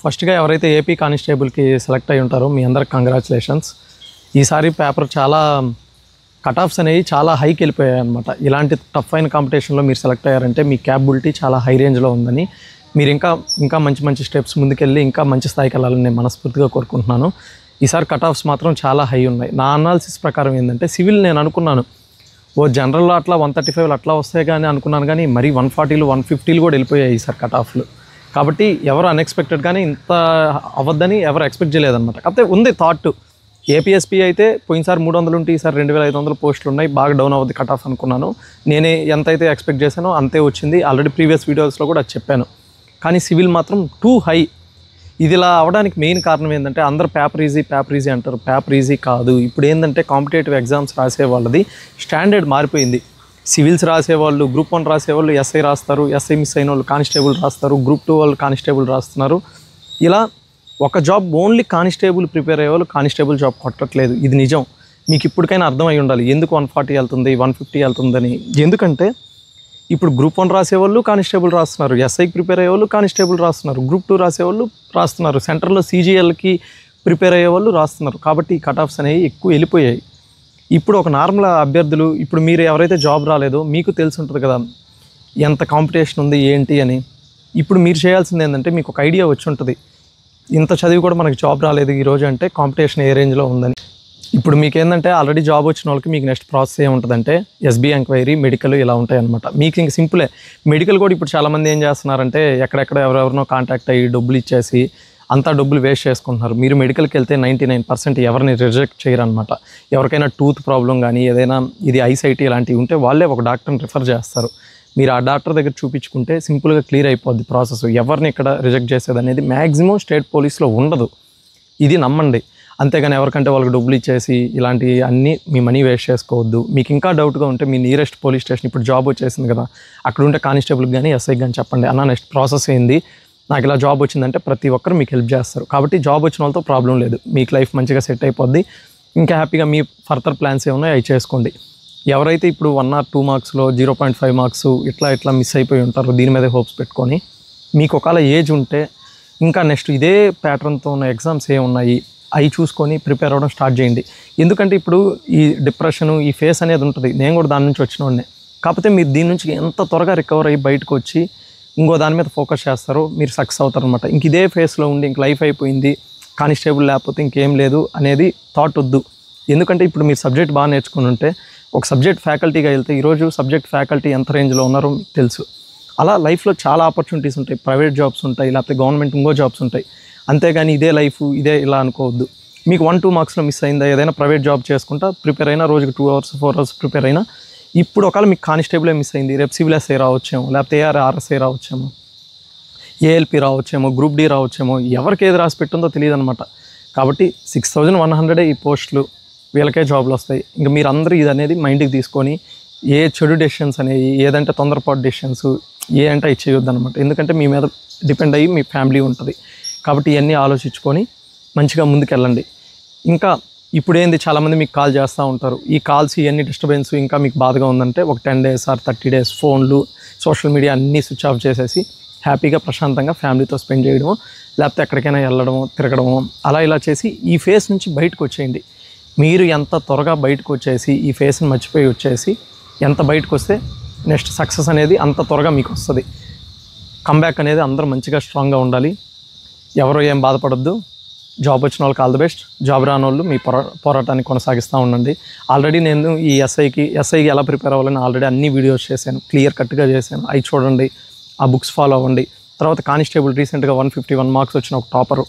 ఫస్ట్గా ఎవరైతే AP కానిస్టేబుల్కి select అయి ఉంటారో మీ అందరికి కంగ్రాచులేషన్స్. ఈసారి పేపర్ చాలా కట్ ఆఫ్స్ అనేవి చాలా హైకి వెళ్ళిపోయాయి అనమాట. ఇలాంటి టఫ్ అయిన కాంపిటీషన్లో మీరు సెలెక్ట్ అయ్యారంటే మీ క్యాపబిలిటీ చాలా హై రేంజ్లో ఉందని, మీరు ఇంకా మంచి మంచి స్టెప్స్ ముందుకెళ్ళి ఇంకా మంచి స్థాయికి వెళ్ళాలని నేను మనస్ఫూర్తిగా కోరుకుంటున్నాను. ఈసారి కట్ ఆఫ్స్ మాత్రం చాలా హై ఉన్నాయి. నా అనాలిసిస్ ప్రకారం ఏంటంటే సివిల్ నేను అనుకున్నాను జనరల్లో అట్లా 135 అట్లా వస్తాయి కానీ అనుకున్నాను, కానీ మరీ 140లు 150లు కూడా వెళ్ళిపోయాయి ఈసారి కట్ ఆఫ్లు. కాబట్టి ఎవరు అన్ఎక్స్పెక్టెడ్గానే ఇంత అవ్వద్దని ఎవరు ఎక్స్పెక్ట్ చేయలేదన్నమాట. కాకపోతే ఉంది థాట్, ఏపీఎస్పీ అయితే పోయినసారి 300 ఉంటే ఈసారి 2500 పోస్టులు ఉన్నాయి, బాగా డౌన్ అవ్వద్ది కట్ ఆఫ్ అనుకున్నాను. నేనే ఎంతైతే ఎక్స్పెక్ట్ చేశానో అంతే వచ్చింది. ఆల్రెడీ ప్రీవియస్ వీడియోస్లో కూడా అది చెప్పాను. కానీ సివిల్ మాత్రం టూ హై. ఇది ఇలా అవ్వడానికి మెయిన్ కారణం ఏంటంటే అందరూ పేపర్ ఈజీ అంటారు. పేపర్ ఈజీ కాదు. ఇప్పుడు ఏంటంటే కాంపిటేటివ్ ఎగ్జామ్స్ రాసే వాళ్ళది స్టాండర్డ్ మారిపోయింది. సివిల్స్ రాసేవాళ్ళు గ్రూప్ 1 రాసేవాళ్ళు ఎస్ఐ రాస్తారు, ఎస్ఐ మిస్ అయిన వాళ్ళు కానిస్టేబుల్ రాస్తారు, గ్రూప్ 2 వాళ్ళు కానిస్టేబుల్ రాస్తున్నారు. ఇలా ఒక జాబ్ ఓన్లీ కానిస్టేబుల్ ప్రిపేర్ అయ్యే వాళ్ళు కానిస్టేబుల్ జాబ్ కొట్టట్లేదు. ఇది నిజం. మీకు ఇప్పటికైనా అర్థమై ఉండాలి ఎందుకు 140 వెళ్తుంది 150 వెళ్తుందని. ఎందుకంటే ఇప్పుడు గ్రూప్ 1 రాసేవాళ్ళు కానిస్టేబుల్ రాస్తున్నారు, ఎస్ఐకి ప్రిపేర్ అయ్యేవాళ్ళు కానిస్టేబుల్ రాస్తున్నారు, గ్రూప్ 2 రాసేవాళ్ళు రాస్తున్నారు, సెంటర్లో సీజీఎల్కి ప్రిపేర్ అయ్యేవాళ్ళు రాస్తున్నారు. కాబట్టి ఈ కట్ ఆఫ్స్ అనేవి ఎక్కువ వెళ్ళిపోయాయి. ఇప్పుడు ఒక నార్మల్ అభ్యర్థులు, ఇప్పుడు మీరు ఎవరైతే జాబ్ రాలేదో మీకు తెలిసి ఉంటుంది కదా ఎంత కాంపిటీషన్ ఉంది ఏంటి అని. ఇప్పుడు మీరు చేయాల్సింది ఏంటంటే మీకు ఒక ఐడియా వచ్చి ఉంటుంది, ఇంత చదివి కూడా మనకి జాబ్ రాలేదు ఈరోజు అంటే కాంపిటీషన్ ఏ రేంజ్లో ఉందని. ఇప్పుడు మీకు ఏంటంటే ఆల్రెడీ జాబ్ వచ్చిన వాళ్ళకి మీకు నెక్స్ట్ ప్రాసెస్ ఏముంటుందంటే ఎస్బీ ఎంక్వైరీ, మెడికల్ ఇలా ఉంటాయి అనమాట. మీకు ఇంక సింపులే. మెడికల్ కూడా ఇప్పుడు చాలామంది ఏం చేస్తున్నారంటే ఎక్కడెక్కడ ఎవరెవరినో కాంటాక్ట్ అయ్యి డబ్బులు ఇచ్చేసి అంతా డబ్బులు వేస్ట్ చేసుకుంటున్నారు. మీరు మెడికల్కి వెళ్తే 99% ఎవరిని రిజెక్ట్ చేయరనమాట. ఎవరికైనా టూత్ ప్రాబ్లం కానీ ఏదైనా ఇది ఐసైటీ ఇలాంటివి ఉంటే వాళ్ళే ఒక డాక్టర్ని రిఫర్ చేస్తారు. మీరు ఆ డాక్టర్ దగ్గర చూపించుకుంటే సింపుల్గా క్లియర్ అయిపోద్ది ప్రాసెస్. ఎవరిని ఇక్కడ రిజెక్ట్ చేసేది అనేది మ్యాక్సిమం స్టేట్ పోలీస్లో ఉండదు. ఇది నమ్మండి. అంతేగాని ఎవరికంటే వాళ్ళకి డబ్బులు ఇచ్చేసి ఇలాంటివి అన్నీ మీ మనీ వేస్ట్ చేసుకోవద్దు. మీకు ఇంకా డౌట్గా ఉంటే మీ నియరెస్ట్ పోలీస్ స్టేషన్, ఇప్పుడు జాబ్ వచ్చేసింది కదా అక్కడ ఉంటే కానిస్టేబుల్కి కానీ ఎస్ఐకి కానీ చెప్పండి, అన్న నెక్స్ట్ ప్రాసెస్ ఏంది, నాకు ఇలా జాబ్ వచ్చిందంటే ప్రతి ఒక్కరు మీకు హెల్ప్ చేస్తారు. కాబట్టి జాబ్ వచ్చిన వాళ్ళతో ప్రాబ్లం లేదు, మీకు లైఫ్ మంచిగా సెట్ అయిపోద్ది. ఇంకా హ్యాపీగా మీ ఫర్దర్ ప్లాన్స్ ఏమున్నాయో అవి చేసుకోండి. ఎవరైతే ఇప్పుడు 1 or 2 మార్క్స్లో 0.5 మార్క్స్ ఇట్లా మిస్ అయిపోయి ఉంటారో దీని మీద హోప్స్ పెట్టుకొని, మీకు ఒకవేళ ఏజ్ ఉంటే ఇంకా నెక్స్ట్ ఇదే ప్యాటర్న్తో ఉన్న ఎగ్జామ్స్ ఏమున్నాయి అవి చూసుకొని ప్రిపేర్ అవ్వడం స్టార్ట్ చేయండి. ఎందుకంటే ఇప్పుడు ఈ డిప్రెషను ఈ ఫేస్ అనేది ఉంటుంది. నేను కూడా దాని నుంచి వచ్చిన వాడినే. కాకపోతే మీరు దీని నుంచి ఎంత త్వరగా రికవర్ అయ్యి బయటకు వచ్చి ఇంకో దాని మీద ఫోకస్ చేస్తారో మీరు సక్సెస్ అవుతారు అనమాట. ఇంక ఇదే ఫేస్లో ఉండి ఇంక లైఫ్ అయిపోయింది, కానిస్టేబుల్ లేకపోతే ఇంకేం లేదు అనేది థాట్ వద్దు. ఎందుకంటే ఇప్పుడు మీరు సబ్జెక్ట్ బాగా నేర్చుకుని ఉంటే ఒక సబ్జెక్ట్ ఫ్యాకల్టీగా వెళ్తే ఈరోజు సబ్జెక్ట్ ఫ్యాకల్టీ ఎంత రేంజ్లో ఉన్నారో మీకు తెలుసు. అలా లైఫ్లో చాలా ఆపర్చునిటీస్ ఉంటాయి. ప్రైవేట్ జాబ్స్ ఉంటాయి, లేకపోతే గవర్నమెంట్ ఇంకో జాబ్స్ ఉంటాయి. అంతేగాని ఇదే లైఫ్ ఇదే ఇలా అనుకోవద్దు. మీకు 1-2 మార్క్స్లో మిస్ అయిందా ఏదైనా ప్రైవేట్ జాబ్ చేసుకుంటా ప్రిపేర్ అయినా రోజుకి 2 hours 4 hours ప్రిపేర్ అయినా, ఇప్పుడు ఒకవేళ మీకు కానిస్టేబులే మిస్ అయింది, రేపు సివిల్ ఎస్ఐ రావచ్చేమో, లేకపోతే ఆర్ఎస్ఐ రావచ్చేమో, ఏఎల్పి రావచ్చేమో, గ్రూప్ డి రావచ్చేమో, ఎవరికి ఏది రాసి పెట్టిందో తెలియదు అనమాట. కాబట్టి 6100 ఈ పోస్టులు వీళ్ళకే జాబ్లు వస్తాయి. ఇంకా మీరు అందరూ ఇది అనేది మైండ్కి తీసుకొని ఏ చెడు డెసిషన్స్ అనేవి ఏదంటే తొందరపాటు డెసిషన్స్ ఏ అంటే ఇది చేయొద్దు అనమాట. ఎందుకంటే మీ మీద డిపెండ్ అయ్యి మీ ఫ్యామిలీ ఉంటుంది. కాబట్టి ఇవన్నీ ఆలోచించుకొని మంచిగా ముందుకెళ్ళండి. ఇంకా ఇప్పుడు ఏంది చాలామంది మీకు కాల్ చేస్తూ ఉంటారు. ఈ కాల్స్ ఇవన్నీ డిస్టర్బెన్స్ ఇంకా మీకు బాధగా ఉందంటే ఒక 10 days or 30 days ఫోన్లు సోషల్ మీడియా అన్నీ స్విచ్ ఆఫ్ చేసేసి హ్యాపీగా ప్రశాంతంగా ఫ్యామిలీతో స్పెండ్ చేయడము, లేకపోతే ఎక్కడికైనా వెళ్ళడము తిరగడము అలా ఇలా చేసి ఈ ఫేస్ నుంచి బయటకు వచ్చేయండి. మీరు ఎంత త్వరగా బయటకు వచ్చేసి ఈ ఫేస్ని మర్చిపోయి వచ్చేసి ఎంత బయటకు వస్తే నెక్స్ట్ సక్సెస్ అనేది అంత త్వరగా మీకు వస్తుంది. కంబ్యాక్ అనేది అందరూ మంచిగా స్ట్రాంగ్గా ఉండాలి. ఎవరో ఏం బాధపడద్దు. జాబ్ వచ్చిన వాళ్ళకి ఆల్ ది బెస్ట్. జాబ్ రాని వాళ్ళు మీ పోరాటాన్ని కొనసాగిస్తూ ఉండండి. ఆల్రెడీ నేను ఈ ఎస్ఐకి ఎలా ప్రిపేర్ అవ్వాలని ఆల్రెడీ అన్ని వీడియోస్ చేశాను, క్లియర్ కట్గా చేశాను. అవి చూడండి, ఆ బుక్స్ ఫాలో అవ్వండి. తర్వాత కానిస్టేబుల్ రీసెంట్గా 151 మార్క్స్ వచ్చిన ఒక టాపర్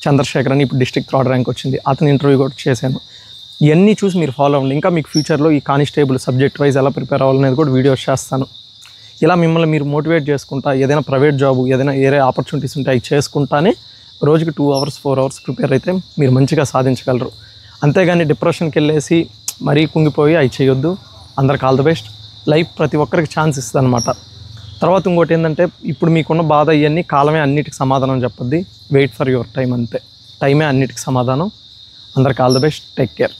చంద్రశేఖర్ అని ఇప్పుడు డిస్ట్రిక్ట్ 3rd ర్యాంక్ వచ్చింది, అతని ఇంటర్వ్యూ కూడా చేశాను. ఇవన్నీ చూసి మీరు ఫాలో అవ్వండి. ఇంకా మీకు ఫ్యూచర్లో ఈ కానిస్టేబుల్ సబ్జెక్ట్ వైజ్ ఎలా ప్రిపేర్ అవ్వాలనేది కూడా వీడియోస్ చేస్తాను. ఇలా మిమ్మల్ని మీరు మోటివేట్ చేసుకుంటా ఏదైనా ప్రైవేట్ జాబు ఏదైనా వేరే ఆపర్చునిటీస్ ఉంటే అవి చేసుకుంటానే రోజుకి 2 hours 4 hours ప్రిపేర్ అయితే మీరు మంచిగా సాధించగలరు. అంతేగాని డిప్రెషన్కి వెళ్ళేసి మరీ కుంగిపోయి అవి చేయొద్దు. అందరికి ఆల్ ది బెస్ట్. లైఫ్ ప్రతి ఒక్కరికి ఛాన్స్ ఇస్తుంది అనమాట. తర్వాత ఇంకోటి ఏంటంటే ఇప్పుడు మీకున్న బాధ ఇవన్నీ కాలమే అన్నిటికి సమాధానం చెప్పద్ది. వెయిట్ ఫర్ యువర్ టైం, అంతే. టైమే అన్నిటికి సమాధానం. అందరికి all the best. Take care.